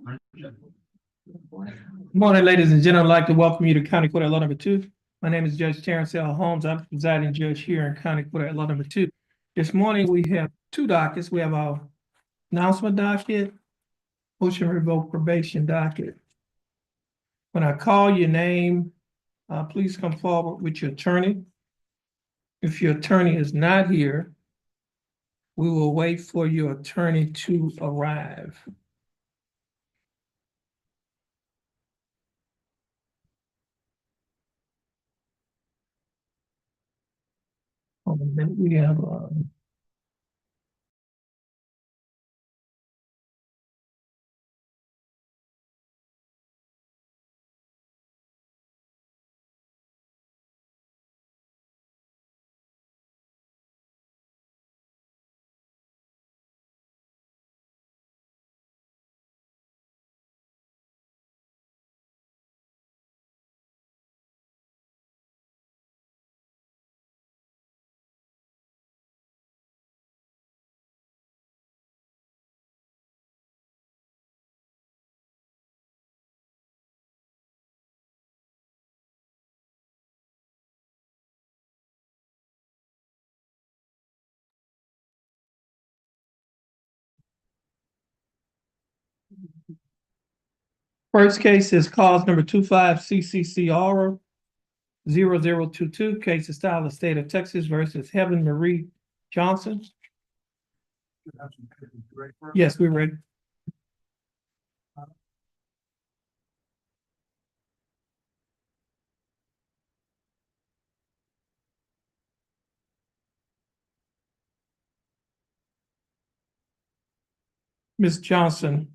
Good morning, ladies and gentlemen. I'd like to welcome you to County Court at Law Number 2. My name is Judge Terrence Holmes. I'm the presiding judge here in County Court at Law Number 2. This morning, we have two dockets. We have our announcement docket, motion to revoke probation docket. When I call your name, please come forward with your attorney. If your attorney is not here, we will wait for your attorney to arrive. And then we have first case is cause number 25CCCR 0022, case of style of state of Texas versus Helen Marie Johnson. Yes, we're ready. Ms. Johnson,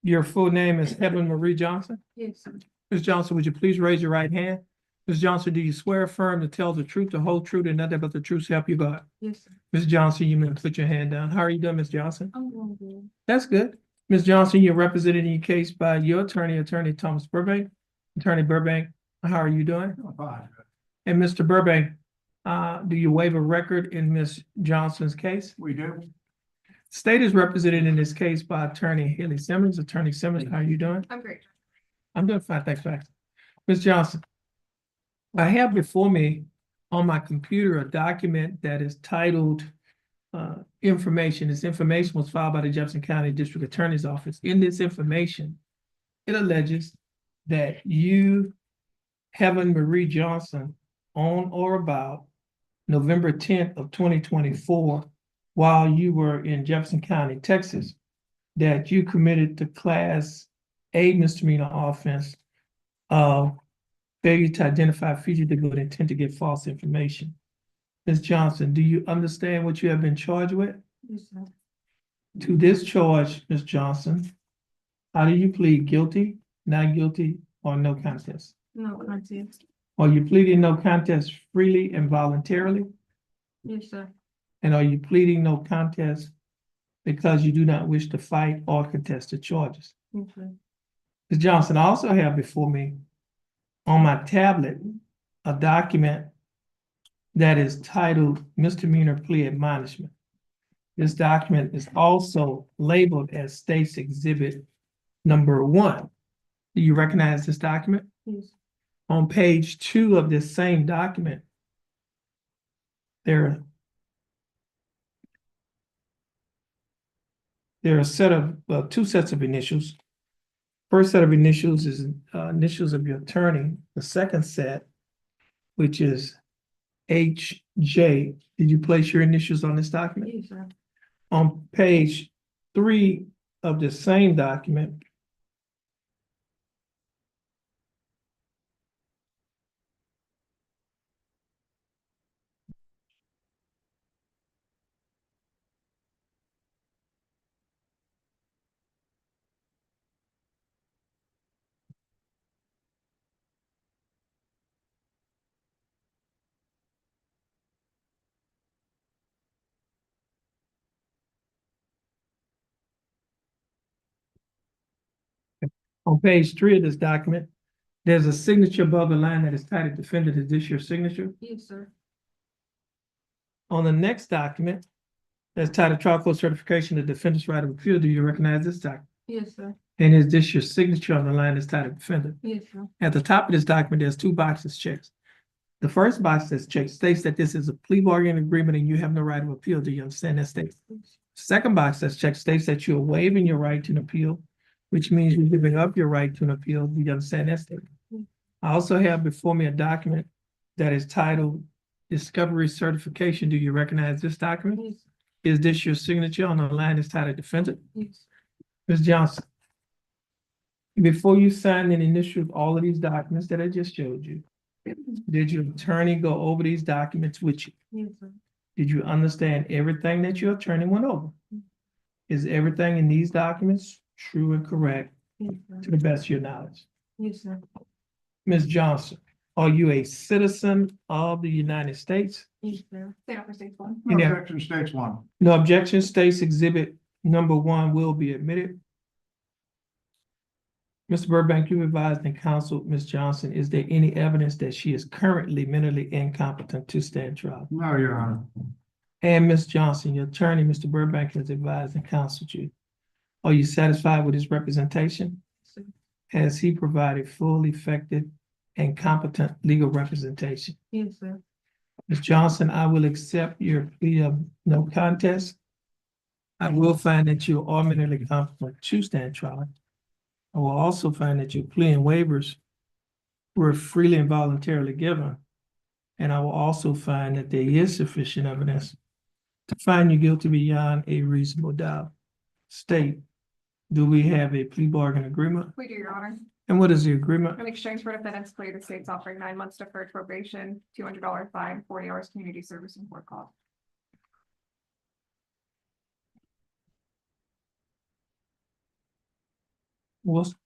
your full name is Helen Marie Johnson? Yes, sir. Ms. Johnson, would you please raise your right hand? Ms. Johnson, do you swear affirm to tell the truth, the whole truth, and nothing but the truth, so help you God? Yes, sir. Ms. Johnson, you may put your hand down. How are you doing, Ms. Johnson? I'm doing good. That's good. Ms. Johnson, you're represented in your case by your attorney, Attorney Thomas Burbank. Attorney Burbank, how are you doing? I'm fine. And Mr. Burbank, do you waive a record in Ms. Johnson's case? We do. State is represented in this case by Attorney Haley Simmons. Attorney Simmons, how are you doing? I'm great. I'm doing fine, thanks for asking. Ms. Johnson, I have before me on my computer a document that is titled information. This information was filed by the Jefferson County District Attorney's Office. In this information, it alleges that you, Helen Marie Johnson, on or about November 10th of 2024, while you were in Jefferson County, Texas, that you committed the Class A misdemeanor offense of failure to identify fugitive with intent to get false information. Ms. Johnson, do you understand what you have been charged with? Yes, sir. To this charge, Ms. Johnson, how do you plead? Guilty, not guilty, or no contest? No contest. Are you pleading no contest freely and voluntarily? Yes, sir. And are you pleading no contest because you do not wish to fight or contest the charges? Yes, sir. Ms. Johnson, I also have before me on my tablet a document that is titled Misdemeanor Plea Admonishment. This document is also labeled as State's Exhibit number 1. Do you recognize this document? Yes. On page 2 of this same document, there are a set of two sets of initials. First set of initials is initials of your attorney. The second set, which is HJ. Did you place your initials on this document? Yes, sir. On page 3 of the same document, on page 3 of this document, there's a signature above the line that is titled Defendant. Is this your signature? Yes, sir. On the next document, that's titled Trial Court Certification of Defendant's Right of Appeal. Do you recognize this document? Yes, sir. And is this your signature on the line that's titled defendant? Yes, sir. At the top of this document, there's two boxes checked. The first box that's checked states that this is a plea bargaining agreement and you have no right of appeal. Do you understand that statement? Second box that's checked states that you're waiving your right to an appeal, which means you're giving up your right to an appeal. Do you understand that statement? I also have before me a document that is titled Discovery Certification. Do you recognize this document? Yes. Is this your signature on the line that's titled defendant? Yes. Ms. Johnson, before you signed and initialed all of these documents that I just showed you, did your attorney go over these documents with you? Yes, sir. Did you understand everything that your attorney went over? Is everything in these documents true and correct Yes, sir. to the best of your knowledge? Yes, sir. Ms. Johnson, are you a citizen of the United States? Yes, sir. State up for state one. No Yeah. objection, states one. No objection, states exhibit number 1 will be admitted. Mr. Burbank, you advised and counseled Ms. Johnson. Is there any evidence that she is currently mentally incompetent to stand trial? No, Your Honor. And Ms. Johnson, your attorney, Mr. Burbank, has advised and counseled you. Are you satisfied with his representation? Sir. Has he provided full, effective, and competent legal representation? Yes, sir. Ms. Johnson, I will accept your plea of no contest. I will find that you are mentally competent to stand trial. I will also find that your plea and waivers were freely and voluntarily given. And I will also find that there is sufficient evidence to find you guilty beyond a reasonable doubt. State, do we have a plea bargain agreement? We do, Your Honor. And what is the agreement? In exchange for defendant's plea, the state's offering 9 months deferred probation, $200 fine, 40 hours community service and court call.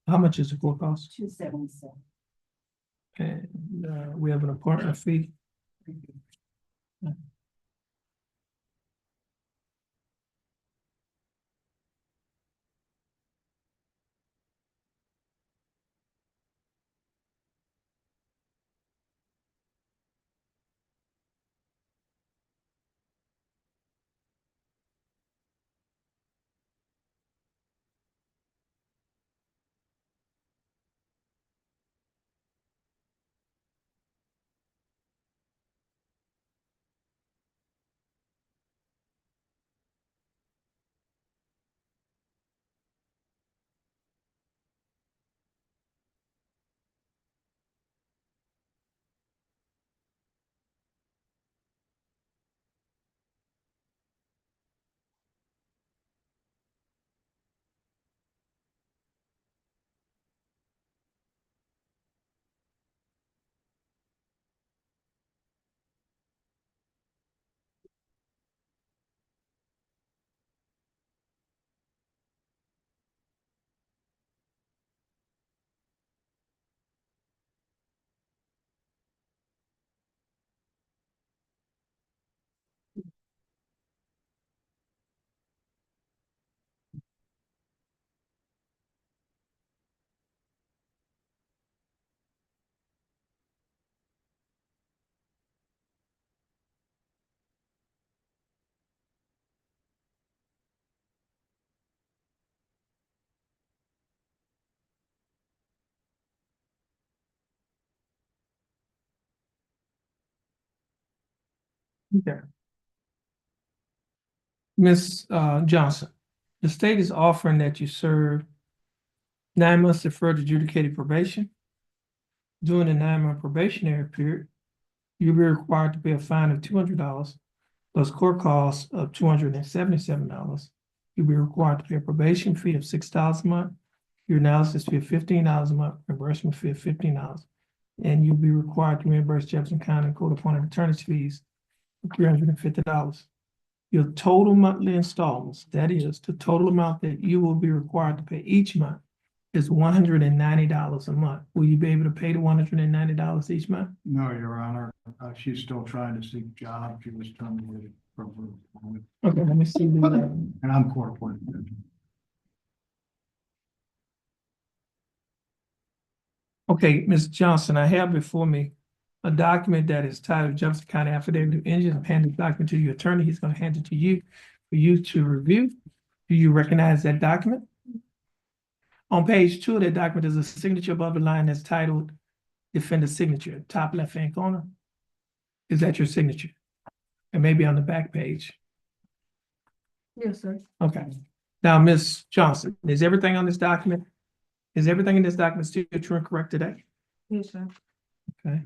How much is the court cost? $277. And we have an apartment fee. Okay. Ms. Johnson, the state is offering that you serve 9 months deferred adjudicated probation. During the 9-month probationary period, you'll be required to pay a fine of $200 plus court costs of $277. You'll be required to pay a probation fee of $6 a month, your analysis fee of $15 a month, reimbursement fee of $15. And you'll be required to reimburse Jefferson County court-appointed attorney's fees of $350. Your total monthly installments, that is, the total amount that you will be required to pay each month, is $190 a month. Will you be able to pay the $190 each month? No, Your Honor. She's still trying to seek job. She was terminated from her employment. Okay, let me see. And I'm court appointed. Okay, Ms. Johnson, I have before me a document that is titled Jefferson County Affidavit of Injury. I'm handing the document to your attorney. He's going to hand it to you for you to review. Do you recognize that document? On page 2 of that document, there's a signature above the line that's titled Defender Signature, top left-hand corner. Is that your signature? And maybe on the back page. Yes, sir. Okay. Now, Ms. Johnson, is everything on this document? Is everything in this document still true and correct today? Yes, sir. Okay.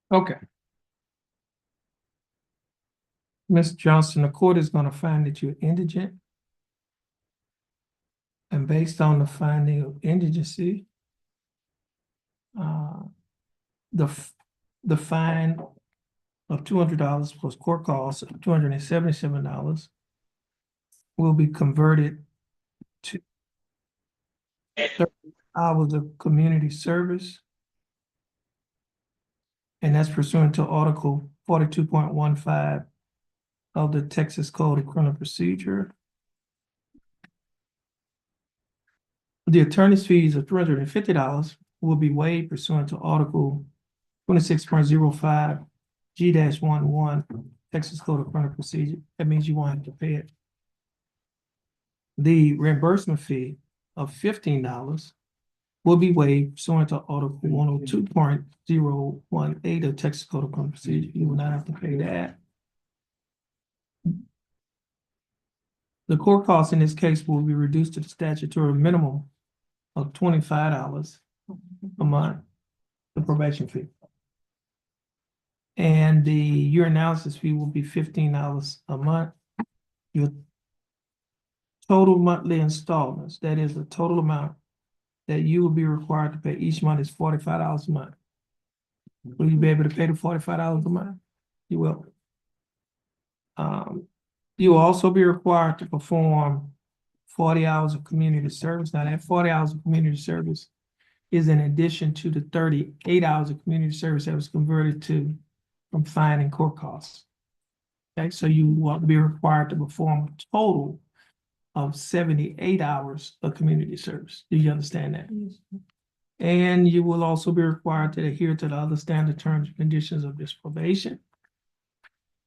Okay. Ms. Johnson, the court is gonna find that you're indigent. And based on the finding of indigency, the, the fine of $200 plus court costs of $277 will be converted to 30 hours of community service. And that's pursuant to Article 42.15 of the Texas Code of Criminal Procedure. The attorney's fees of $350 will be waived pursuant to Article 26.05 G-11 Texas Code of Criminal Procedure. That means you won't have to pay it. The reimbursement fee of $15 will be waived pursuant to Article 102.018 of Texas Code of Criminal Procedure. You will not have to pay that. The court costs in this case will be reduced to the statutory minimum of $25 a month, the probation fee. And the urinalysis fee will be $15 a month. Your total monthly installments, that is the total amount that you will be required to pay each month, is $45 a month. Will you be able to pay the $45 a month? You will. You will also be required to perform 40 hours of community service. Now, that 40 hours of community service is in addition to the 38 hours of community service that was converted to from fine and court costs. Okay, so you will be required to perform a total of 78 hours of community service. Do you understand that? Yes, sir. And you will also be required to adhere to the other standard terms and conditions of this probation.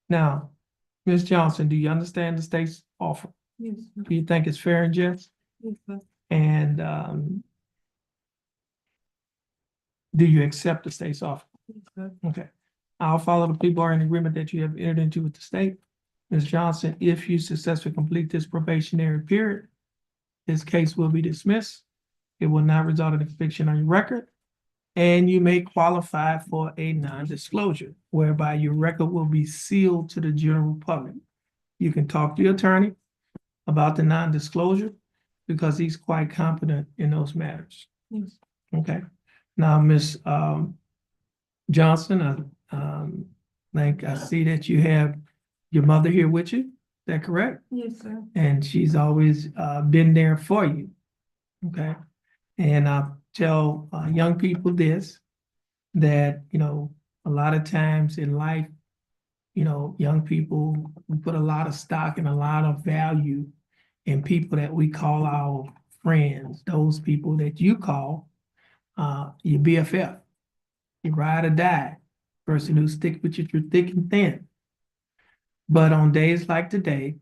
Now, Ms. Johnson, do you understand the state's offer? Yes, sir. Do you think it's fair and just? Yes, sir. And do you accept the state's offer? Yes, sir. Okay. I'll follow the plea bargaining agreement that you have entered into with the state. Ms. Johnson, if you successfully complete this probationary period, this case will be dismissed. It will not result in a conviction on your record. And you may qualify for a non-disclosure, whereby your record will be sealed to the general public. You can talk to your attorney about the non-disclosure because he's quite competent in those matters. Yes. Okay. Now, Ms. Johnson, I see that you have your mother here with you. Is that correct? Yes, sir. And she's always been there for you. Okay. And I tell young people this, that, a lot of times in life, young people, we put a lot of stock and a lot of value in people that we call our friends, those people that you call your BFF, your ride or die, person who stick with you through thick and thin. But on days like today,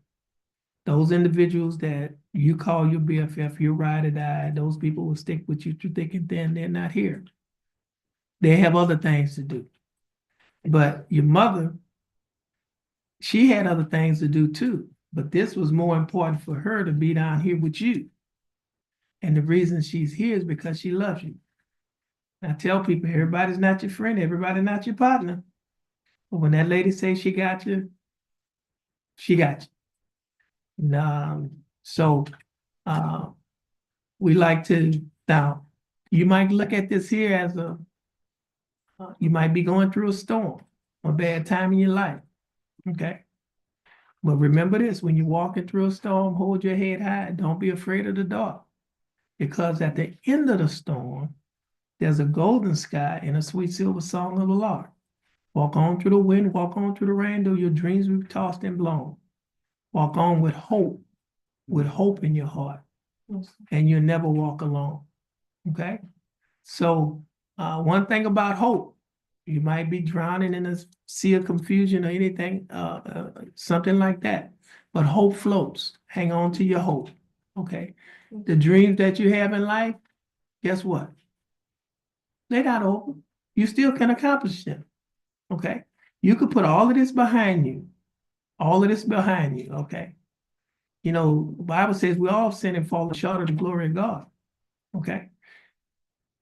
those individuals that you call your BFF, your ride or die, those people will stick with you through thick and thin. They're not here. They have other things to do. But your mother, she had other things to do too. But this was more important for her to be down here with you. And the reason she's here is because she loves you. I tell people, everybody's not your friend, everybody's not your partner. But when that lady says she got you, she got you. So we like to, now, you might look at this here as you might be going through a storm, a bad time in your life, okay? But remember this, when you're walking through a storm, hold your head high. Don't be afraid of the dark. Because at the end of the storm, there's a golden sky and a sweet silver song of the Lord. Walk on through the wind, walk on through the rain, though your dreams be tossed and blown. Walk on with hope in your heart, Yes. and you'll never walk alone. Okay? So one thing about hope, you might be drowning in a sea of confusion or anything, something like that. But hope floats. Hang on to your hope. Okay? The dreams that you have in life, guess what? They're not over. You still can accomplish them. Okay? You could put all of this behind you. All of this behind you. Okay? The Bible says we all sin and fall short of the glory of God. Okay?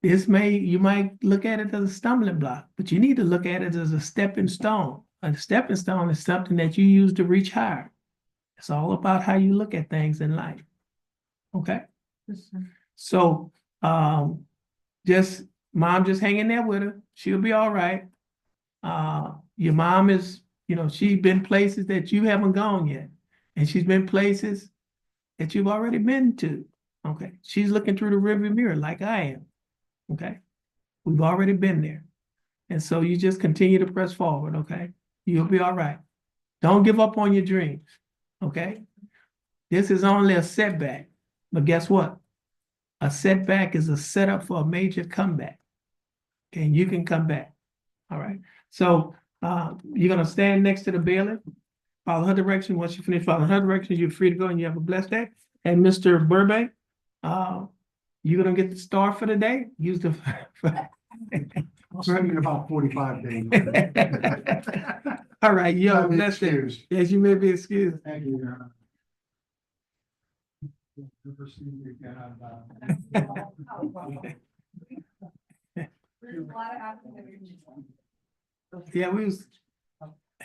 You might look at it as a stumbling block, but you need to look at it as a stepping stone. A stepping stone is something that you use to reach higher. It's all about how you look at things in life. Okay? Yes, sir. So mom just hanging there with her. She'll be all right. Your mom is, she's been places that you haven't gone yet. And she's been places that you've already been to. Okay. She's looking through the rearview mirror like I am. Okay. We've already been there. And so you just continue to press forward. Okay. You'll be all right. Don't give up on your dreams. Okay. This is only a setback. But guess what? A setback is a setup for a major comeback. Okay. And you can come back. All right. So you're going to stand next to the bailiff, follow her direction. Once you finish following her direction, you're free to go and you have a blessed day. And Mr. Burbank, you're going to get the star for the day. Use the. I'll send you about 45 days. All right. You have a I'll be blessed day. excused. Yes, you may be excused. Thank you, Your Honor. Never seen you get out of that. There's a lot of activities. Yeah,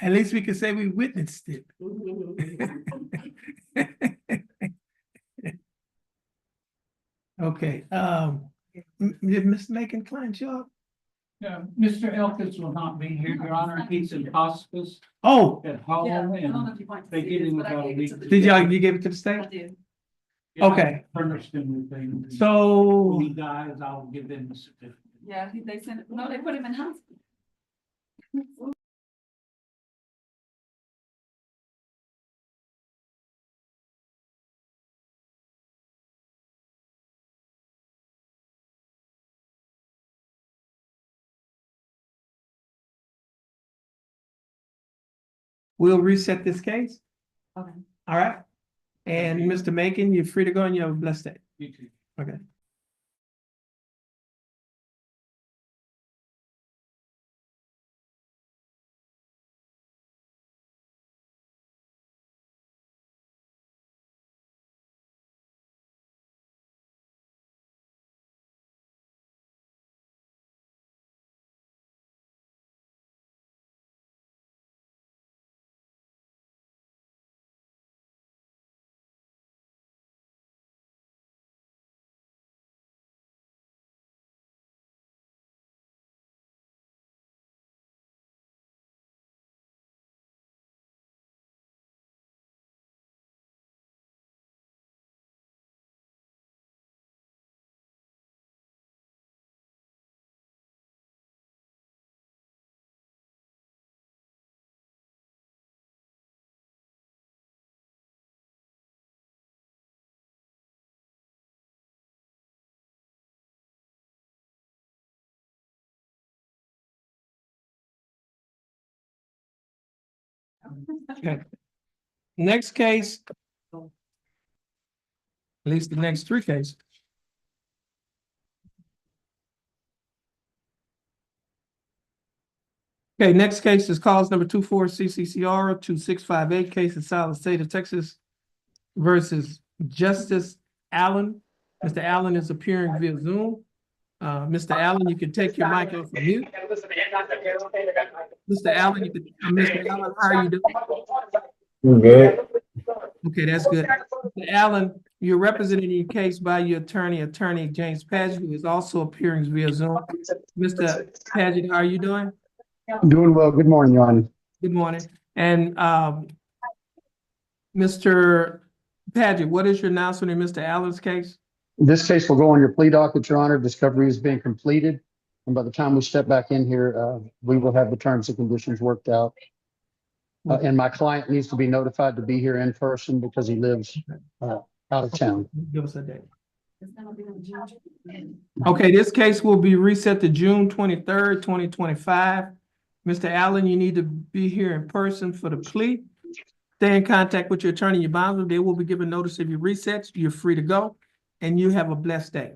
at least we can say we witnessed it. Okay, did Ms. Macon Klein show up? Yeah, Mr. Elkins will not be here, Your Honor. He's in hospice Oh, at home and they get him about a week. you give it to the state? Yeah, Okay. Furnished him with things. So, When he dies, I'll give him the certificate. Yeah, they sent, no, they put him in hospital. we'll reset this case, Okay. all right? And Mr. Macon, you're free to go and you have a blessed day. You too. Okay. Okay. Next case. At least the next three cases. Okay, next case is cause number 24 CCCR 2658, case in South State of Texas versus Justice Allen. Mr. Allen is appearing via Zoom. Mr. Allen, you can take your mic off of mute. Mr. Allen, Mr. Allen, how are you doing? Good. Okay, that's good. Mr. Allen, you're representing your case by your attorney James Paget, who is also appearing via Zoom. Mr. Paget, how are you doing? Doing well. Good morning, Your Honor. Good morning. And Mr. Paget, what is your announcement in Mr. Allen's case? This case will go on your plea docket, Your Honor. Discovery is being completed. And by the time we step back in here, we will have the terms and conditions worked out. And my client needs to be notified to be here in person because he lives out of town. Give us a date. Okay, this case will be reset to June 23rd, 2025. Mr. Allen, you need to be here in person for the plea. Stay in contact with your attorney, your bondman. They will be given notice of your resets. You're free to go, and you have a blessed day.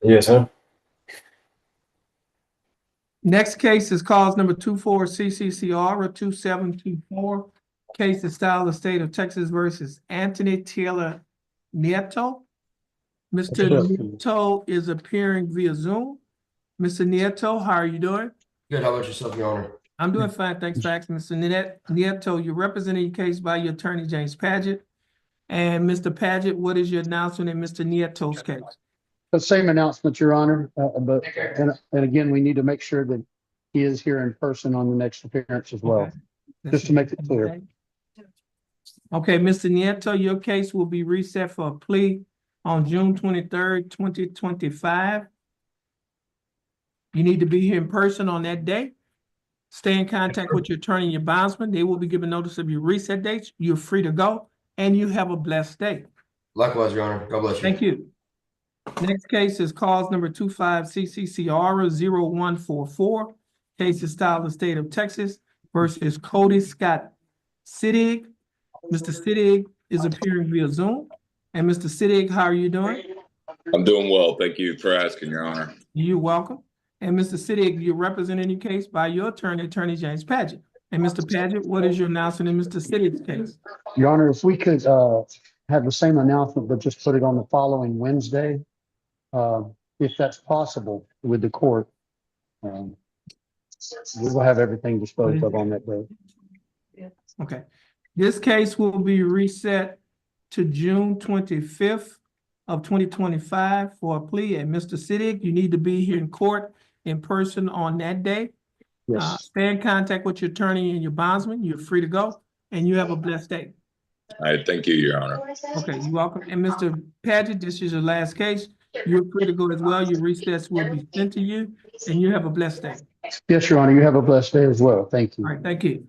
Yes, sir. Next case is cause number 24 CCCR 2724. Case is style of state of Texas versus Anthony Taylor Nieto. Mr. Nieto is appearing via Zoom. Mr. Nieto, how are you doing? Good. How about yourself, Your Honor? I'm doing fine, thanks for asking. Mr. Nieto, you're representing your case by your attorney, James Paget. And Mr. Paget, what is your announcement in Mr. Nieto's case? The same announcement, Your Honor, and again, we need to make sure that he is here in person on the next appearance as well, Okay. just to make it clear. Okay, Mr. Nieto, your case will be reset for a plea on June 23rd, 2025. You need to be here in person on that day. Stay in contact with your attorney and your bondsman. They will be given notice of your reset dates. You're free to go, and you have a blessed day. Likewise, Your Honor. God bless you. Thank you. Next case is cause number 25 CCCR 0144. Case is style of state of Texas versus Cody Scott Siddig. Mr. Siddig is appearing via Zoom. And Mr. Siddig, how are you doing? I'm doing well. Thank you for asking, Your Honor. You're welcome. And Mr. Siddig, you're representing your case by your attorney, Attorney James Paget. And Mr. Paget, what is your announcement in Mr. Siddig's case? Your Honor, if we could have the same announcement, but just put it on the following Wednesday, if that's possible with the court. We will have everything disposed of on that day. Okay. This case will be reset to June 25th of 2025 for a plea. And Mr. Siddig, you need to be here in court in person on that day. Yes. Stay in contact with your attorney and your bondsman. You're free to go, and you have a blessed day. All right. Thank you, Your Honor. Okay, you're welcome. And Mr. Paget, this is your last case. You're free to go as well. Your recess will be sent to you, and you have a blessed day. Yes, Your Honor, you have a blessed day as well. Thank you. All right, thank you.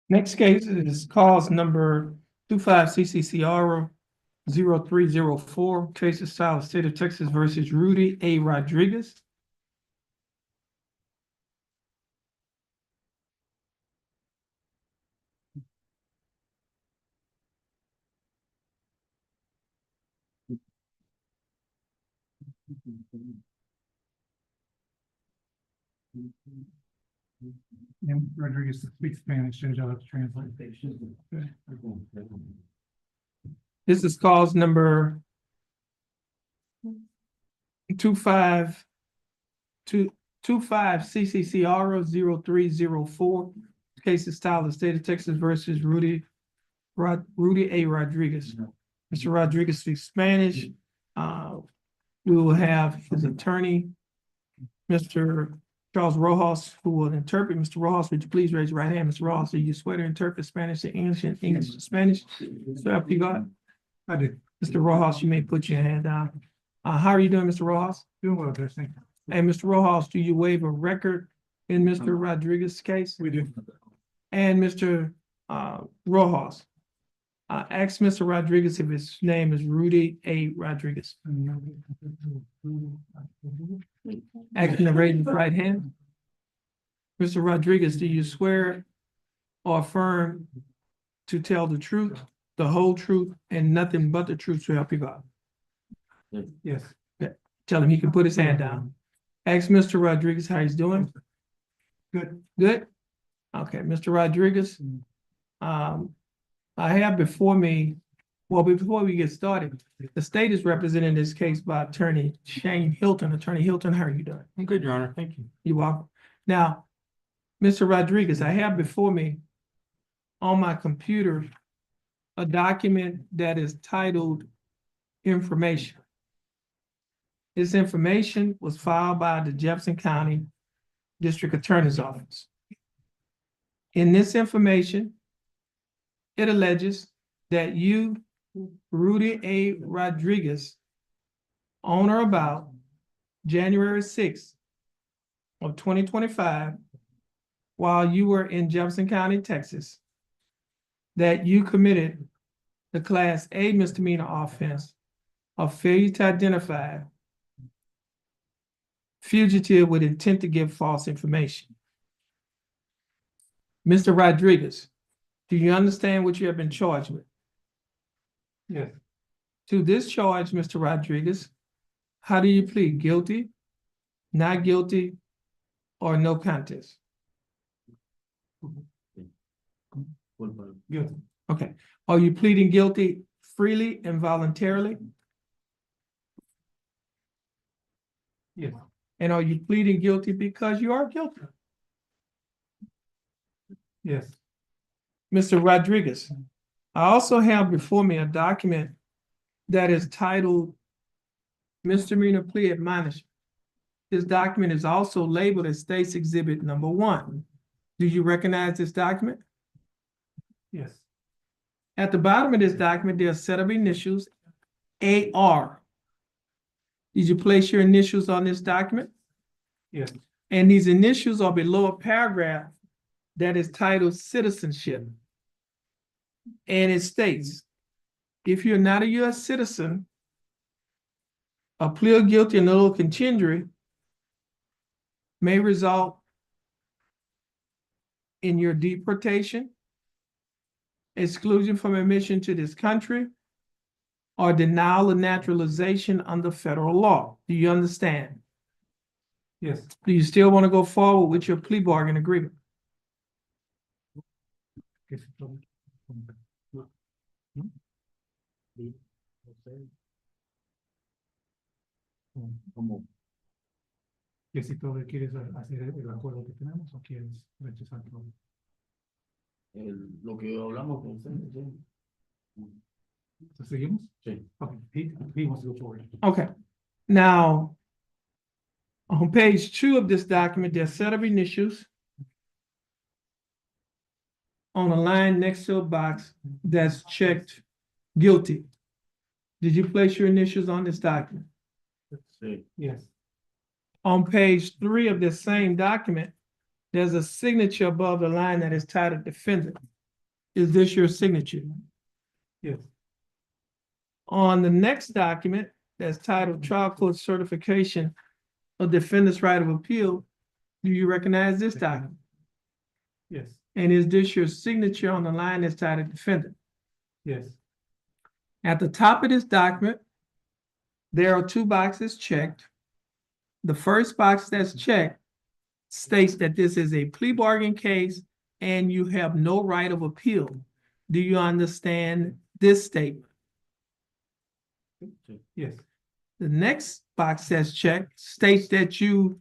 Next case is cause number 25 CCCR 0304. Case is South State of Texas versus Rudy A. Rodriguez. And Rodriguez speaks Spanish, so you'll have to translate. This is cause number 25 CCCR 0304. Case is styled the state of Texas versus Rudy A. Rodriguez. Mr. Rodriguez speaks Spanish. We will have his attorney, Mr. Charles Rojas, who will interpret. Mr. Rojas, would you please raise your right hand? Mr. Rojas, do you swear to interpret Spanish to English and English to Spanish? So help you God. I did. Mr. Rojas, you may put your hand down. How are you doing, Mr. Rojas? Doing well, Judge, thank you. And Mr. Rojas, do you waive a record in Mr. Rodriguez's case? We do. And Mr. Rojas, ask Mr. Rodriguez if his name is Rudy A. Rodriguez. Acting to raise his right hand. Mr. Rodriguez, do you swear or affirm to tell the truth, the whole truth, and nothing but the truth to help you God? Yes. Tell him he can put his hand down. Ask Mr. Rodriguez how he's doing. Good. Good? Okay, Mr. Rodriguez. I have before me, well, before we get started, the state is represented in this case by Attorney Shane Hilton. Attorney Hilton, how are you doing? I'm good, Your Honor. Thank you. You're welcome. Now, Mr. Rodriguez, I have before me on my computer a document that is titled Information. This information was filed by the Jefferson County District Attorney's Office. In this information, it alleges that you, Rudy A. Rodriguez, on or about January 6th of 2025, while you were in Jefferson County, Texas, that you committed the Class A misdemeanor offense of failure to identify fugitive with intent to give false information. Mr. Rodriguez, do you understand what you have been charged with? Yes. To this charge, Mr. Rodriguez, how do you plead? Guilty, not guilty, or no contest? Guilty. Okay. Are you pleading guilty freely and voluntarily? Yes. And are you pleading guilty because you are guilty? Yes. Mr. Rodriguez, I also have before me a document that is titled Misdemeanor Plea Admonishment. This document is also labeled as State's Exhibit Number 1. Do you recognize this document? Yes. At the bottom of this document, there's a set of initials, AR. Did you place your initials on this document? Yes. And these initials are below a paragraph that is titled Citizenship. And it states, if you're not a U.S. citizen, a plea of guilty and no contingere may result in your deportation, exclusion from admission to this country, or denial of naturalization under federal law. Do you understand? Yes. Do you still want to go forward with your plea bargain agreement? Que si todavía quieres hacer el acuerdo que tenemos o quieres rechazar todo. Lo que hablamos con usted, So, ¿seguimos? sí. Okay, he wants to go forward. Okay. Now, on page 2 of this document, there's a set of initials on a line next to a box that's checked guilty. Did you place your initials on this document? Sí. Yes. On page 3 of this same document, there's a signature above the line that is titled Defendant. Is this your signature? Yes. On the next document that's titled Trial Court Certification of Defendant's Right of Appeal, do you recognize this document? Yes. And is this your signature on the line that's titled Defendant? Yes. At the top of this document, there are 2 boxes checked. The first box that's checked states that this is a plea bargain case and you have no right of appeal. Do you understand this statement? Yes. The next box says check, states that you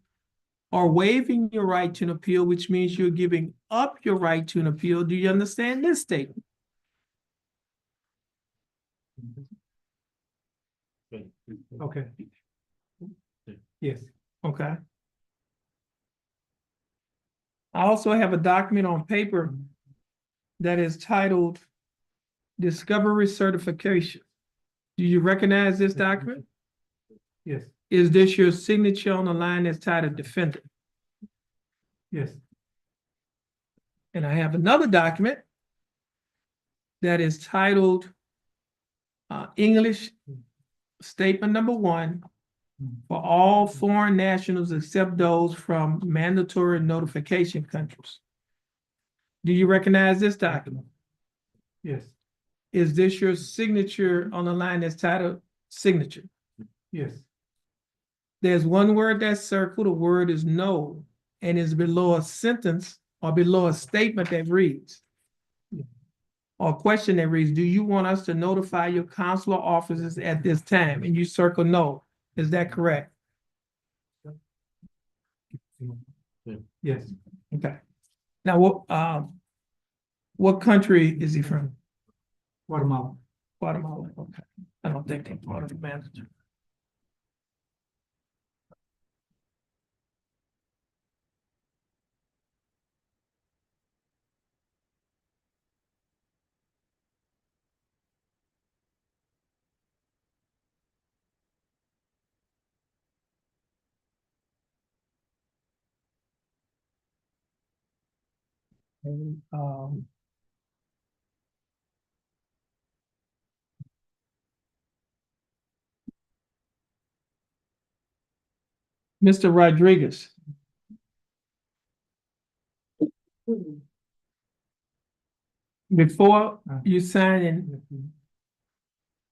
are waiving your right to an appeal, which means you're giving up your right to an appeal. Do you understand this statement? Okay. Yes. Okay. I also have a document on paper that is titled Discovery Certification. Do you recognize this document? Yes. Is this your signature on the line that's titled Defendant? Yes. And I have another document that is titled English Statement Number 1 for all foreign nationals except those from mandatory notification countries. Do you recognize this document? Yes. Is this your signature on the line that's titled Signature? Yes. There's one word that's circled, the word is no, and is below a sentence or below a statement that reads, or a question that reads, do you want us to notify your consular officers at this time? And you circle no. Is that correct? Yes. Okay. Now, what country is he from? Guatemala. Guatemala. Okay. I don't think they're part of the manager. And, Mr. Rodriguez. Before you sign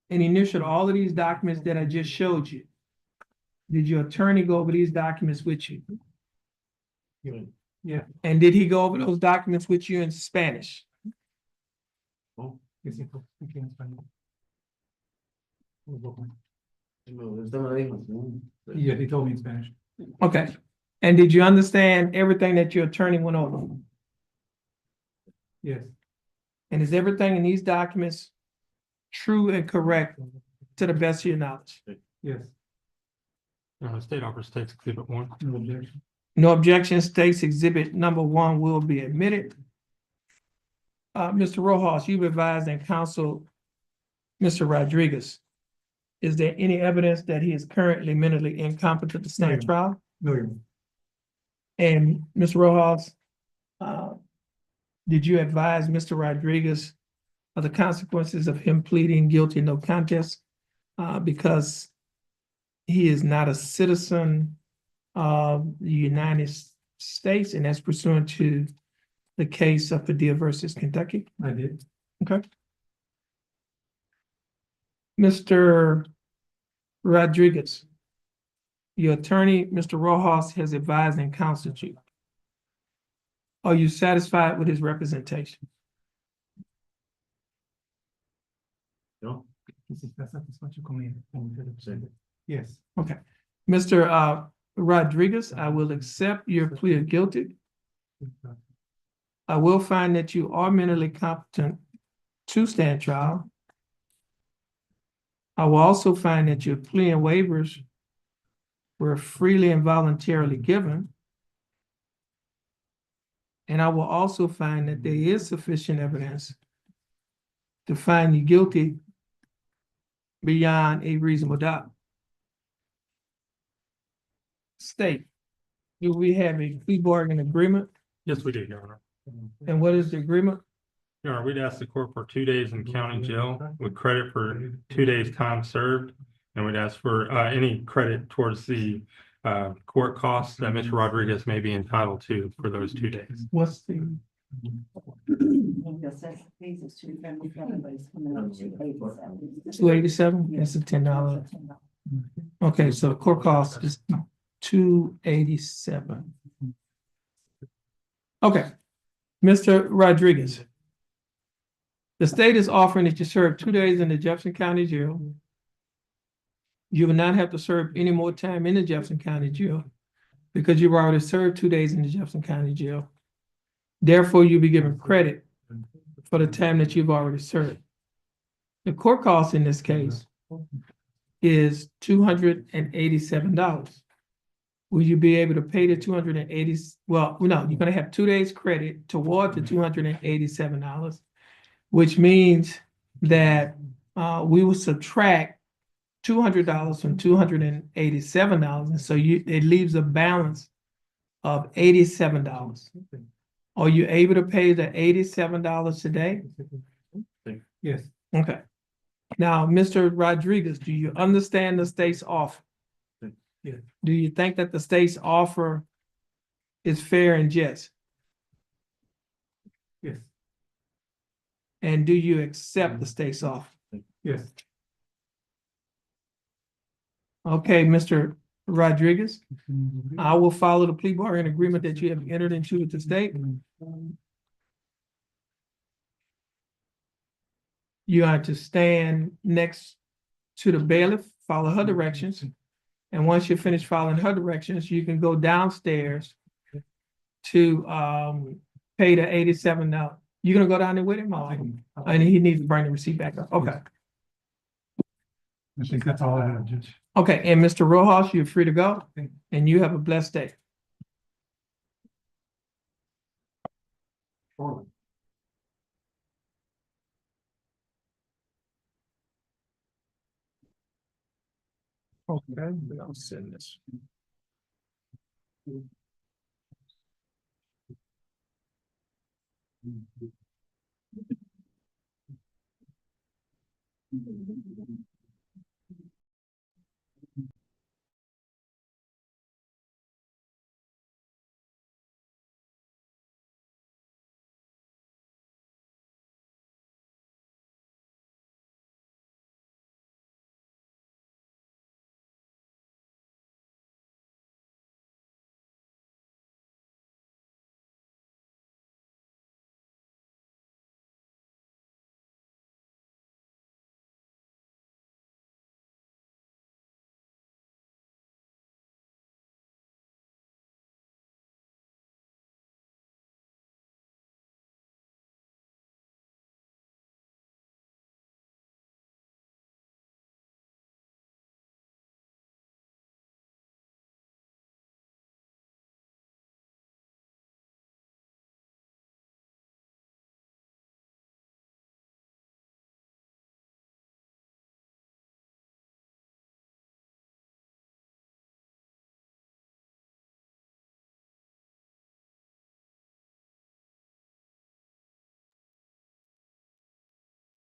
and initial all of these documents that I just showed you, did your attorney go over these documents with you? Yeah. And did he go over those documents with you in Spanish? Oh, yes, sí, aquí en español. Yes, he told me in Spanish. Okay. And did you understand everything that your attorney went over? Yes. And is everything in these documents true and correct to the best of your knowledge? Yes. State Office takes exhibit 1. No objection. No objection, states exhibit number 1 will be admitted. Mr. Rojas, you've advised and counseled Mr. Rodriguez. Is there any evidence that he is currently mentally incompetent to stand No. trial? No, Your Honor. And Mr. Rojas, did you advise Mr. Rodriguez of the consequences of him pleading guilty, no contest? Because he is not a citizen of the United States, and that's pursuant to the case of Padilla versus Kentucky. I did. Okay. Mr. Rodriguez, your attorney, Mr. Rojas, has advised and counseled you. Are you satisfied with his representation? No. Si está satisfecho con mi interpretación. Yes. Okay. Mr. Rodriguez, I will accept your plea of guilty. I will find that you are mentally competent to stand trial. I will also find that your plea and waivers were freely and voluntarily given. And I will also find that there is sufficient evidence to find you guilty beyond a reasonable doubt. State, do we have a plea bargain agreement? Yes, we do, Your Honor. And what is the agreement? Your Honor, we'd ask the court for 2 days in county jail with credit for 2 days' time served. And we'd ask for any credit towards the court costs that Mr. Rodriguez may be entitled to for those 2 days. What's the, 287? That's a $10. Okay, so the court cost is 287. Okay, Mr. Rodriguez. The state is offering that you serve 2 days in the Jefferson County Jail. You will not have to serve any more time in the Jefferson County Jail because you've already served 2 days in the Jefferson County Jail. Therefore, you'll be given credit for the time that you've already served. The court cost in this case is $287. Will you be able to pay the 280? Well, no, you're gonna have 2 days credit toward the $287, which means that we will subtract $200 from $287, and so it leaves a balance of $87. Are you able to pay the $87 today? Yes. Okay. Now, Mr. Rodriguez, do you understand the state's offer? Yes. Do you think that the state's offer is fair and just? Yes. And do you accept the state's offer? Yes. Okay, Mr. Rodriguez, I will follow the plea bargain agreement that you have entered into with the state. You are to stand next to the bailiff, follow her directions. And once you finish following her directions, you can go downstairs to pay the $87. You're gonna go down there with him? And he needs to bring the receipt back up. Okay. I think that's all I have, Judge. Okay, and Mr. Rojas, you're free to go, and you have a blessed day. Okay, I'll send this.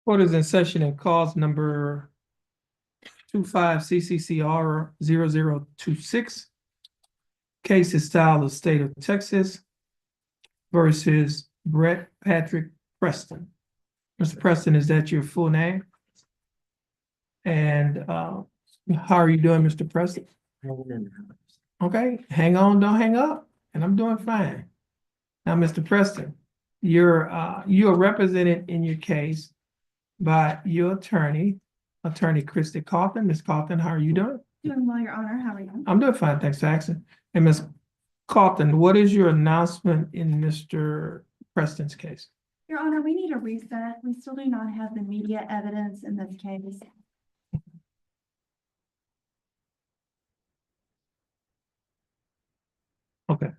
Court is in session and cause number 25 CCCR 0026. Case is styled the state of Texas versus Brett Patrick Preston. Mr. Preston, is that your full name? And how are you doing, Mr. Preston? Okay, hang on, don't hang up, and I'm doing fine. Now, Mr. Preston, you are represented in your case by your attorney, Attorney Christy Coughlin. Ms. Coughlin, how are you doing? Doing well, Your Honor. How are you? I'm doing fine, thanks for asking. And Ms. Coughlin, what is your announcement in Mr. Preston's case? Your Honor, we need a reset. We still do not have the media evidence in this case. Okay.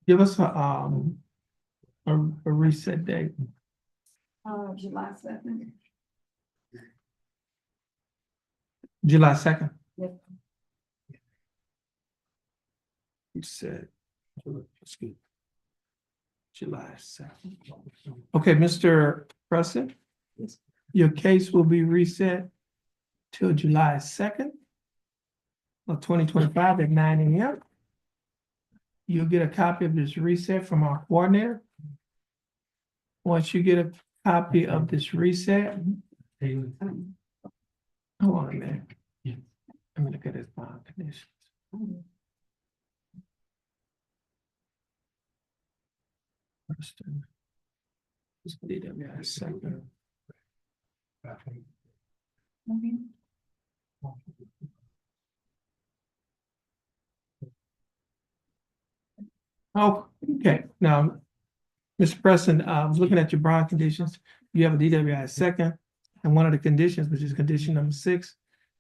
Give us a reset date. July 7th. July 2nd. Yep. You said, excuse me, July 2nd. Okay, Mr. Preston, your case will be reset till July 2nd of 2025 at 9 a.m. You'll get a copy of this reset from our coordinator. Once you get a copy of this reset. Hold on a minute. Let me look at his bond conditions. First, just need a second. Oh, okay, now, Mr. Preston, I was looking at your bond conditions. You have a DWI second. And one of the conditions, which is condition number 6,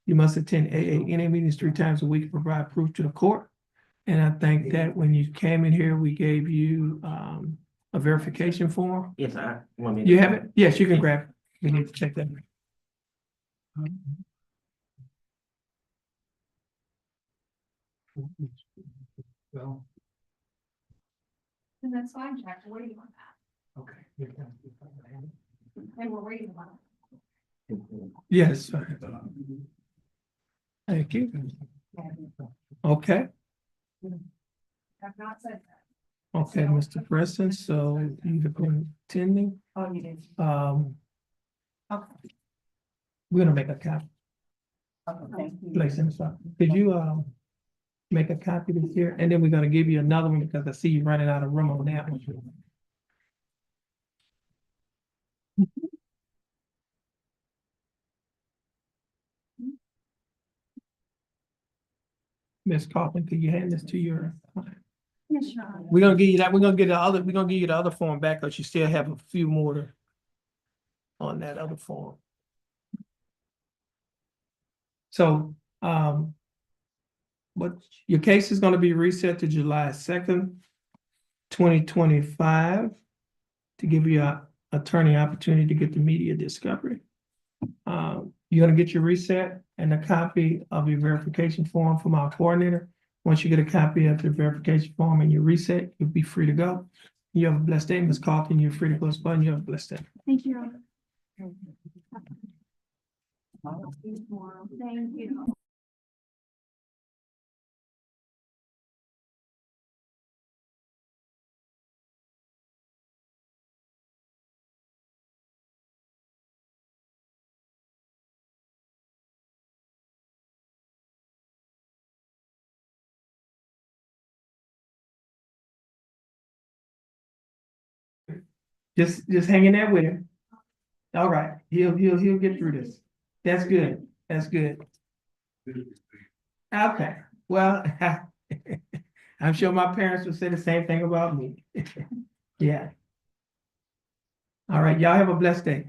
you must attend AANA meetings 3 times a week to provide proof to the court. And I think that when you came in here, we gave you a verification form. Yes, I want me. You have it? Yes, you can grab it. We need to check that. Well, And that's fine, Jack, we're waiting on that. okay. And we're waiting on it. Yes. Thank you. Okay, I've not said that. okay, Mr. Preston, so you have been attending. Oh, you did. We're gonna make a copy. Thank you. Place in the file. Could you make a copy this here, and then we're gonna give you another one because I see you running out of room on that one. Ms. Kaufman, could you hand this to your client? Yes, Your Honor. We're gonna give you that, we're gonna give you the other form back, because you still have a few more on that other form. So, but your case is gonna be reset to July 2nd, 2025, to give you a attorney opportunity to get the media discovery. You're gonna get your reset and a copy of your verification form from our coordinator. Once you get a copy of your verification form and your reset, you'll be free to go. You have a blessed day, Ms. Carlton. You're free to close the button. You have a blessed day. Thank you, Your Honor. Thank you. Just hang in there with him. All right, he'll get through this. That's good. That's good. Okay, well, I'm sure my parents would say the same thing about me. Yeah. All right, y'all have a blessed day.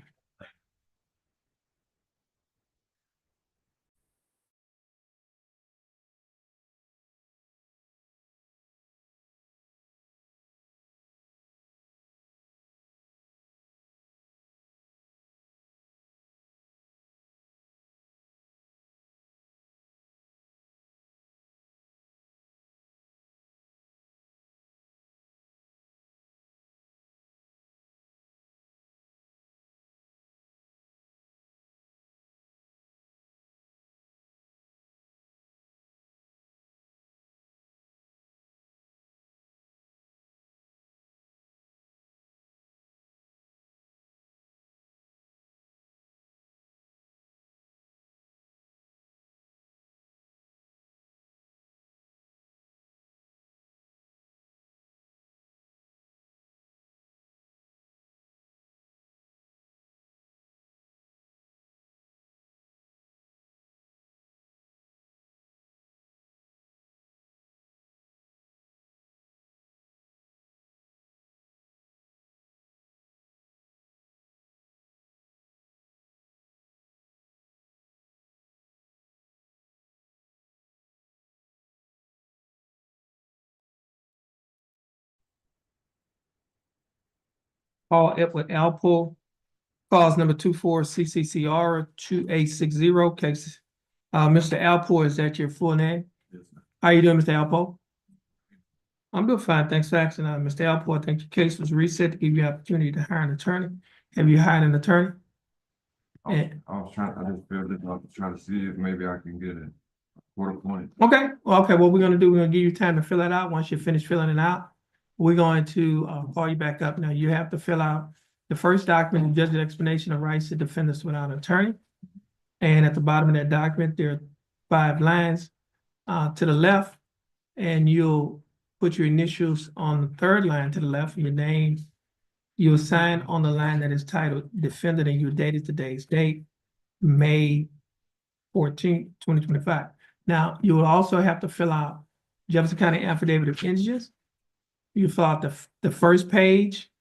Paul Edward Alpo, cause number 24 CCCR 2860 case. Mr. Alpo, is that your full name? How you doing, Mr. Alpo? I'm doing fine. Thanks for asking. Mr. Alpo, I think your case was reset to give you an opportunity to hire an attorney. Have you hired an attorney? I was I just filled it up to try to see if maybe I can get it. Court appointed. Okay, what we're gonna do, we're gonna give you time to fill that out. Once you finish filling it out, we're going to call you back up. Now, you have to fill out The first document, the judge's explanation of rights to defendants without an attorney. And at the bottom of that document, there are 5 lines to the left. And you'll put your initials on the 3rd line to the left, your name. You'll sign on the line that is titled defendant, and you dated today's date, May 14th, 2025. Now, you will also have to fill out Jefferson County Affidavit of Indigence. You fill out the first page,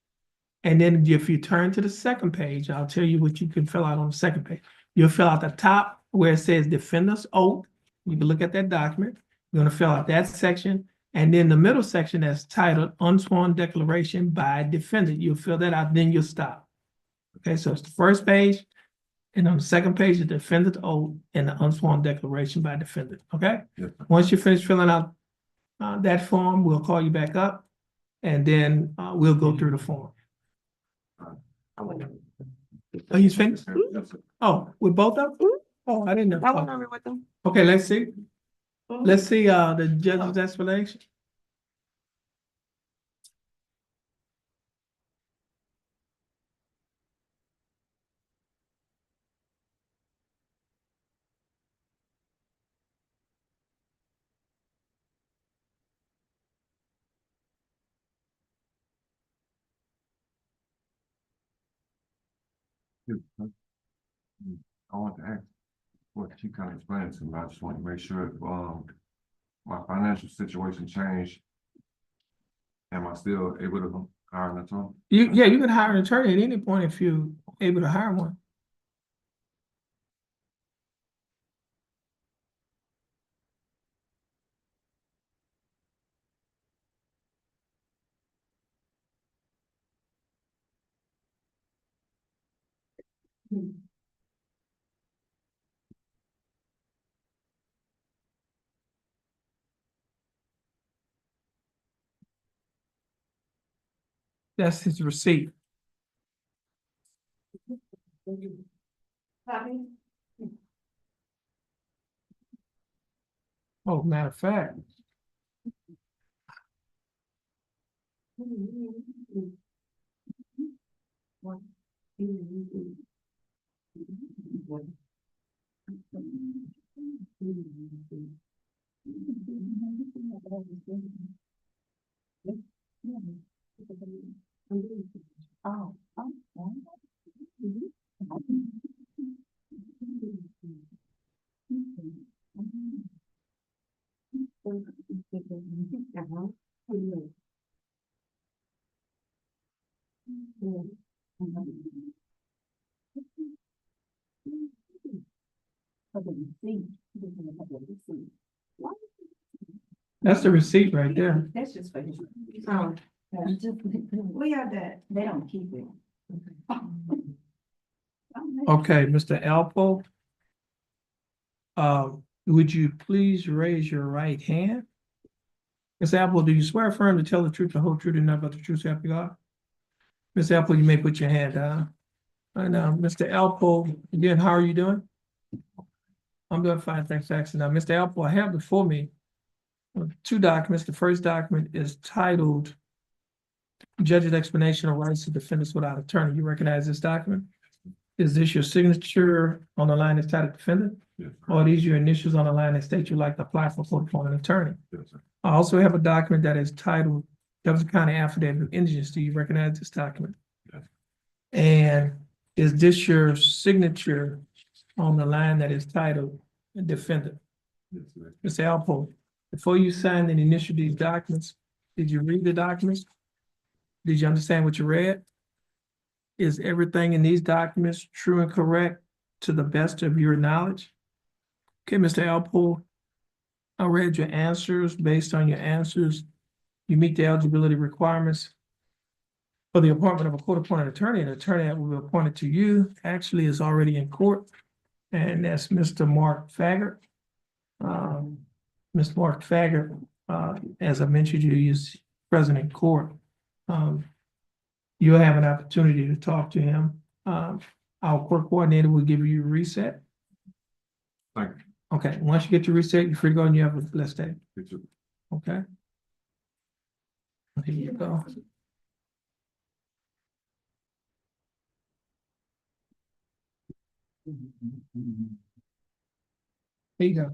and then if you turn to the second page, I'll tell you what you can fill out on the second page. You'll fill out the top where it says defendant's oath. You can look at that document. You're gonna fill out that section, and then the middle section that's titled unsworn declaration by defendant. You'll fill that out, then you'll stop. Okay, so it's the first page, and on the second page, the defendant's oath and the unsworn declaration by defendant, okay? Yes. Once you finish filling out that form, we'll call you back up, and then we'll go through the form. Oh, you finished? Yes, sir. Oh, with both of them? Oh, I didn't know. I went over with them. Okay, let's see. Let's see the judge's explanation. I want to ask what you kind of explained to me. I just want to make sure if, my financial situation changed, am I still able to hire an attorney? Yeah, you can hire an attorney at any point if you're able to hire one. That's his receipt. Oh, matter of fact. That's the receipt right there. That's just for his. Oh. We have that, they don't keep it. Okay, Mr. Alpo. Would you please raise your right hand? Ms. Apple, do you swear affirm to tell the truth, the whole truth, and nothing but the truth, so help you God? Ms. Apple, you may put your hand down. And Mr. Alpo, again, how are you doing? I'm doing fine, thanks for asking. Now, Mr. Alpo, I have before me 2 documents. The first document is titled Judge's Explanation of Rights to Defendants Without Attorney. You recognize this document? Is this your signature on the line that's titled defendant? Yes, Or are these your initials on the line that state you'd like to apply for court-appointed attorney? yes, sir. I also have a document that is titled Jefferson County Affidavit of Indigence. Do you recognize this document? Yes. And is this your signature on the line that is titled defendant? Yes, sir. Mr. Alpo, before you signed and initialed these documents, did you read the documents? Did you understand what you read? Is everything in these documents true and correct to the best of your knowledge? Okay, Mr. Alpo, I read your answers. Based on your answers, you meet the eligibility requirements for the appointment of a court-appointed attorney. An attorney that will be appointed to you actually is already in court, and that's Mr. Mark Faggart. Mr. Mark Faggart, as I mentioned, you is present in court. You'll have an opportunity to talk to him. Our court coordinator will give you a reset. Thank you. Okay, once you get your reset, you're free to go and you have a blessed day. You too. Okay. Here you go. There you go.